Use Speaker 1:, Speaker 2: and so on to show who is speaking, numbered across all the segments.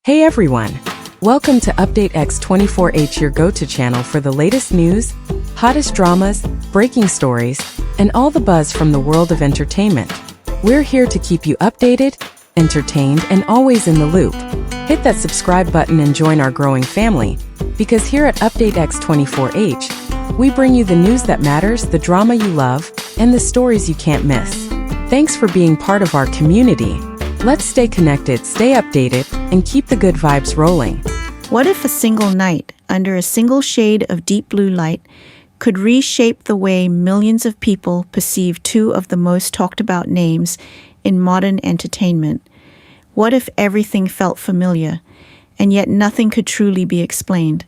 Speaker 1: Hey everyone! Welcome to Update X24H, your go-to channel for the latest news, hottest dramas, breaking stories, and all the buzz from the world of entertainment. We're here to keep you updated, entertained, and always in the loop. Hit that subscribe button and join our growing family, because here at Update X24H, we bring you the news that matters, the drama you love, and the stories you can't miss. Thanks for being part of our community. Let's stay connected, stay updated, and keep the good vibes rolling.
Speaker 2: What if a single night, under a single shade of deep blue light, could reshape the way millions of people perceive two of the most talked about names in modern entertainment? What if everything felt familiar, and yet nothing could truly be explained?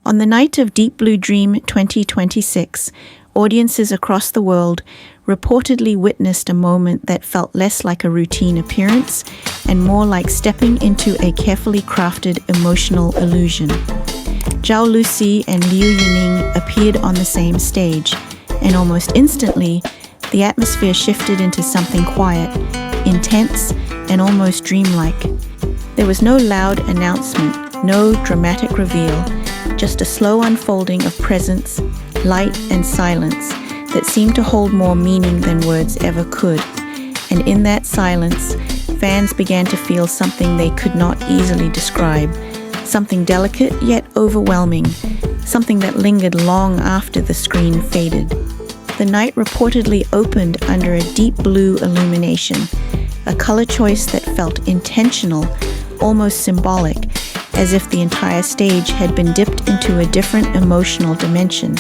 Speaker 2: On the night of Deep Blue Dream 2026, audiences across the world reportedly witnessed a moment that felt less like a routine appearance and more like stepping into a carefully crafted emotional illusion. Zhao Lusi and Liu appeared on the same stage, and almost instantly, the atmosphere shifted into something quiet, intense, and almost dreamlike. There was no loud announcement, no dramatic reveal, just a slow unfolding of presence, light, and silence that seemed to hold more meaning than words ever could. And in that silence, fans began to feel something they could not easily describe, something delicate yet overwhelming, something that lingered long after the screen faded. The night reportedly opened under a deep blue illumination, a color choice that felt intentional, almost symbolic, as if the entire stage had been dipped into a different emotional dimension.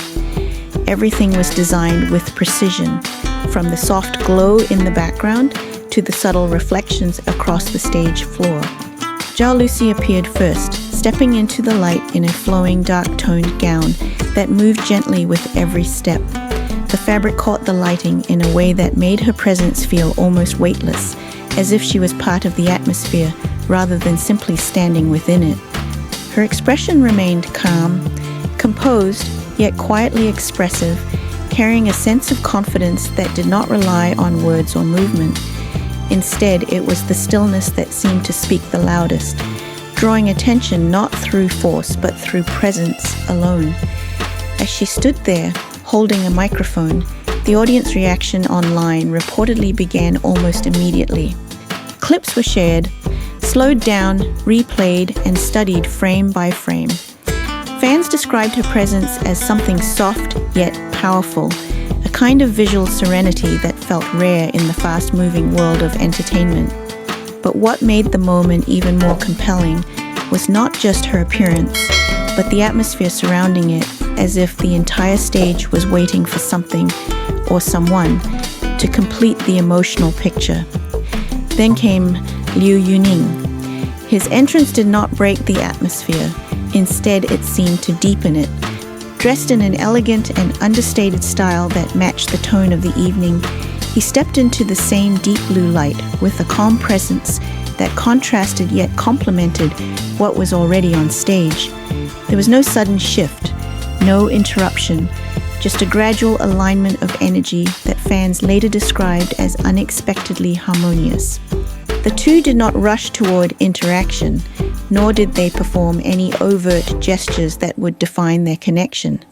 Speaker 2: Everything was designed with precision, from the soft glow in the background to the subtle reflections across the stage floor. Zhao Lusi appeared first, stepping into the light in a flowing dark-toned gown that moved gently with every step. The fabric caught the lighting in a way that made her presence feel almost weightless, as if she was part of the atmosphere rather than simply standing within it. Her expression remained calm, composed, yet quietly expressive, carrying a sense of confidence that did not rely on words or movement. Instead, it was the stillness that seemed to speak the loudest, drawing attention not through force but through presence alone. As she stood there, holding a microphone, the audience reaction online reportedly began almost immediately. Clips were shared, slowed down, replayed, and studied frame by frame. Fans described her presence as something soft yet powerful, a kind of visual serenity that felt rare in the fast-moving world of entertainment. But what made the moment even more compelling was not just her appearance, but the atmosphere surrounding it, as if the entire stage was waiting for something or someone to complete the emotional picture. Then came Liu. His entrance did not break the atmosphere. Instead, it seemed to deepen it. Dressed in an elegant and understated style that matched the tone of the evening, he stepped into the same deep blue light with a calm presence that contrasted yet complemented what was already on stage. There was no sudden shift, no interruption, just a gradual alignment of energy that fans later described as unexpectedly harmonious. The two did not rush toward interaction, nor did they perform any overt gestures that would define their connection.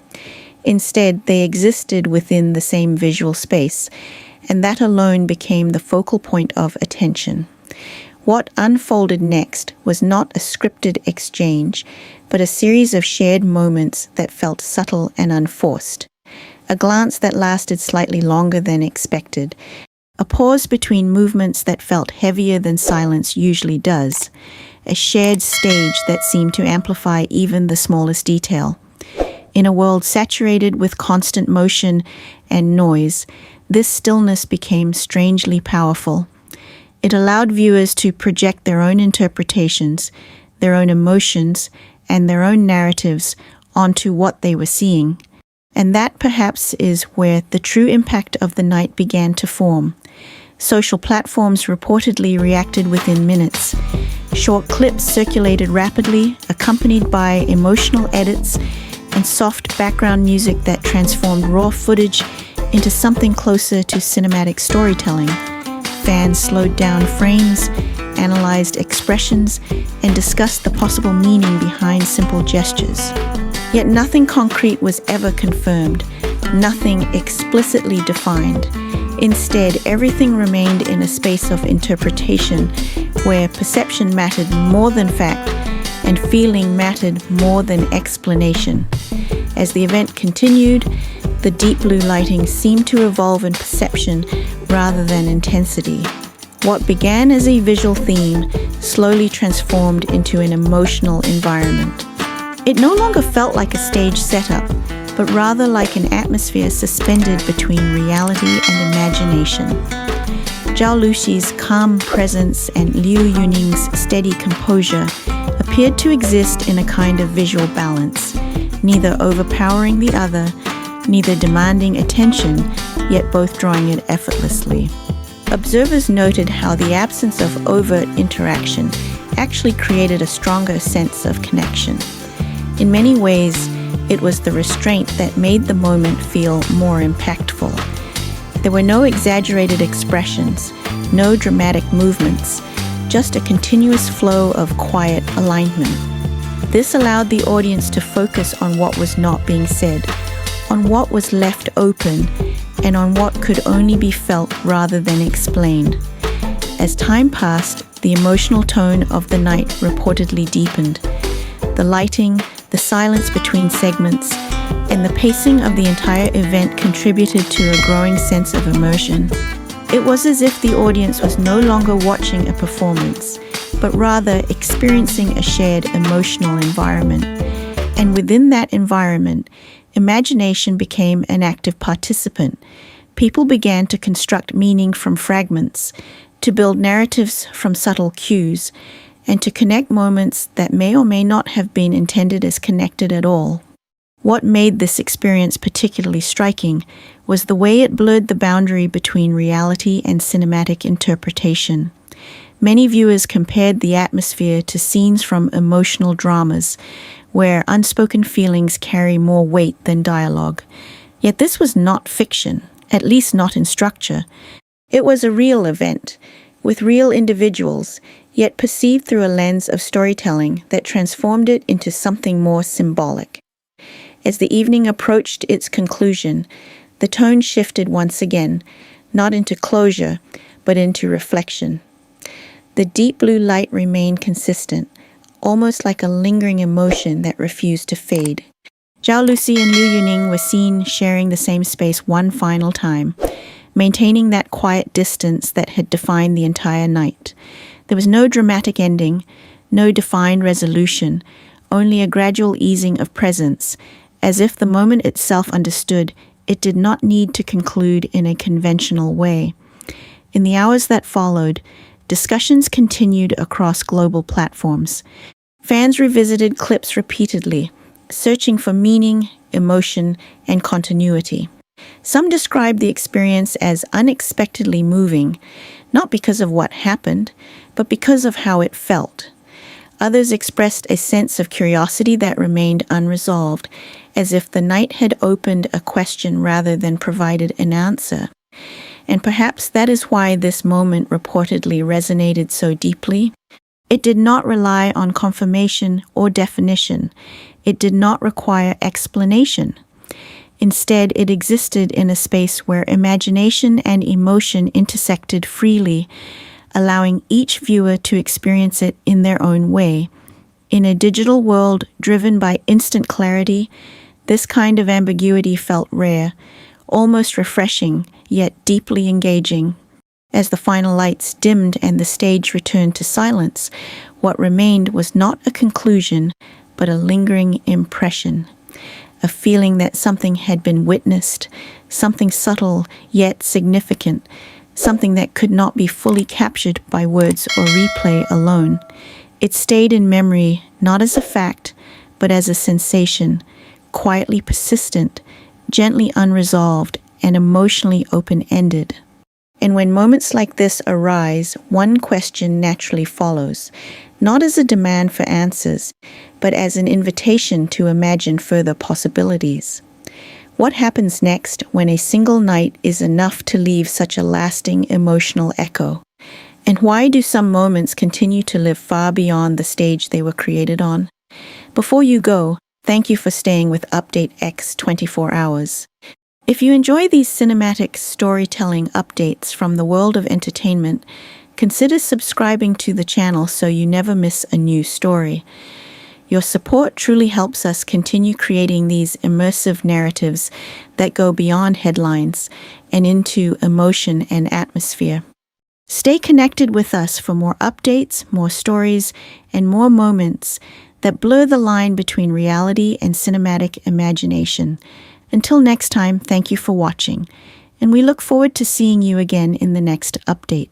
Speaker 2: Instead, they existed within the same visual space, and that alone became the focal point of attention. What unfolded next was not a scripted exchange, but a series of shared moments that felt subtle and unforced. A glance that lasted slightly longer than expected. A pause between movements that felt heavier than silence usually does. A shared stage that seemed to amplify even the smallest detail. In a world saturated with constant motion and noise, this stillness became strangely powerful. It allowed viewers to project their own interpretations, their own emotions, and their own narratives onto what they were seeing. And that perhaps is where the true impact of the night began to form. Social platforms reportedly reacted within minutes. Short clips circulated rapidly, accompanied by emotional edits and soft background music that transformed raw footage into something closer to cinematic storytelling. Fans slowed down frames, analyzed expressions and discussed the possible meaning behind simple gestures. Yet nothing concrete was ever confirmed, nothing explicitly defined. Instead, everything remained in a space of interpretation where perception mattered more than fact and feeling mattered more than explanation. As the event continued, the deep blue lighting seemed to evolve in perception rather than intensity. What began as a visual theme slowly transformed into an emotional environment. It no longer felt like a stage setup, but rather like an atmosphere suspended between reality and imagination. Zhao Lusi's calm presence and Liu Yuning's steady composure appeared to exist in a kind of visual balance, neither overpowering the other, neither demanding attention, yet both drawing it effortlessly. Observers noted how the absence of overt interaction actually created a stronger sense of connection. In many ways, it was the restraint that made the moment feel more impactful. There were no exaggerated expressions, no dramatic movements, just a continuous flow of quiet alignment. This allowed the audience to focus on what was not being said, on what was left open, and on what could only be felt rather than explained. As time passed, the emotional tone of the night reportedly deepened. The lighting, the silence between segments, and the pacing of the entire event contributed to a growing sense of immersion. It was as if the audience was no longer watching a performance, but rather experiencing a shared emotional environment. And within that environment, imagination became an active participant. People began to construct meaning from fragments, to build narratives from subtle cues, and to connect moments that may or may not have been intended as connected at all. What made this experience particularly striking was the way it blurred the boundary between reality and cinematic interpretation. Many viewers compared the atmosphere to scenes from emotional dramas, where unspoken feelings carry more weight than dialogue. Yet this was not fiction, at least not in structure. It was a real event, with real individuals, yet perceived through a lens of storytelling that transformed it into something more symbolic. As the evening approached its conclusion, the tone shifted once again, not into closure, but into reflection. The deep blue light remained consistent, almost like a lingering emotion that refused to fade. Zhao Lusi and Liu Yuning were seen sharing the same space one final time, maintaining that quiet distance that had defined the entire night. There was no dramatic ending, no defined resolution, only a gradual easing of presence, as if the moment itself understood it did not need to conclude in a conventional way. In the hours that followed, discussions continued across global platforms. Fans revisited clips repeatedly, searching for meaning, emotion, and continuity. Some described the experience as unexpectedly moving, not because of what happened, but because of how it felt. Others expressed a sense of curiosity that remained unresolved, as if the night had opened a question rather than provided an answer. And perhaps that is why this moment reportedly resonated so deeply. It did not rely on confirmation or definition. It did not require explanation. Instead, it existed in a space where imagination and emotion intersected freely, allowing each viewer to experience it in their own way. In a digital world driven by instant clarity, this kind of ambiguity felt rare, almost refreshing, yet deeply engaging. As the final lights dimmed and the stage returned to silence, what remained was not a conclusion, but a lingering impression. A feeling that something had been witnessed, something subtle yet significant, something that could not be fully captured by words or replay alone. It stayed in memory not as a fact, but as a sensation, quietly persistent, gently unresolved, and emotionally open-ended. And when moments like this arise, one question naturally follows, not as a demand for answers, but as an invitation to imagine further possibilities. What happens next when a single night is enough to leave such a lasting emotional echo? And why do some moments continue to live far beyond the stage they were created on? Before you go, thank you for staying with Update X 24 hours. If you enjoy these cinematic storytelling updates from the world of entertainment, consider subscribing to the channel so you never miss a new story. Your support truly helps us continue creating these immersive narratives that go beyond headlines and into emotion and atmosphere. Stay connected with us for more updates, more stories, and more moments that blur the line between reality and cinematic imagination. Until next time, thank you for watching, and we look forward to seeing you again in the next update.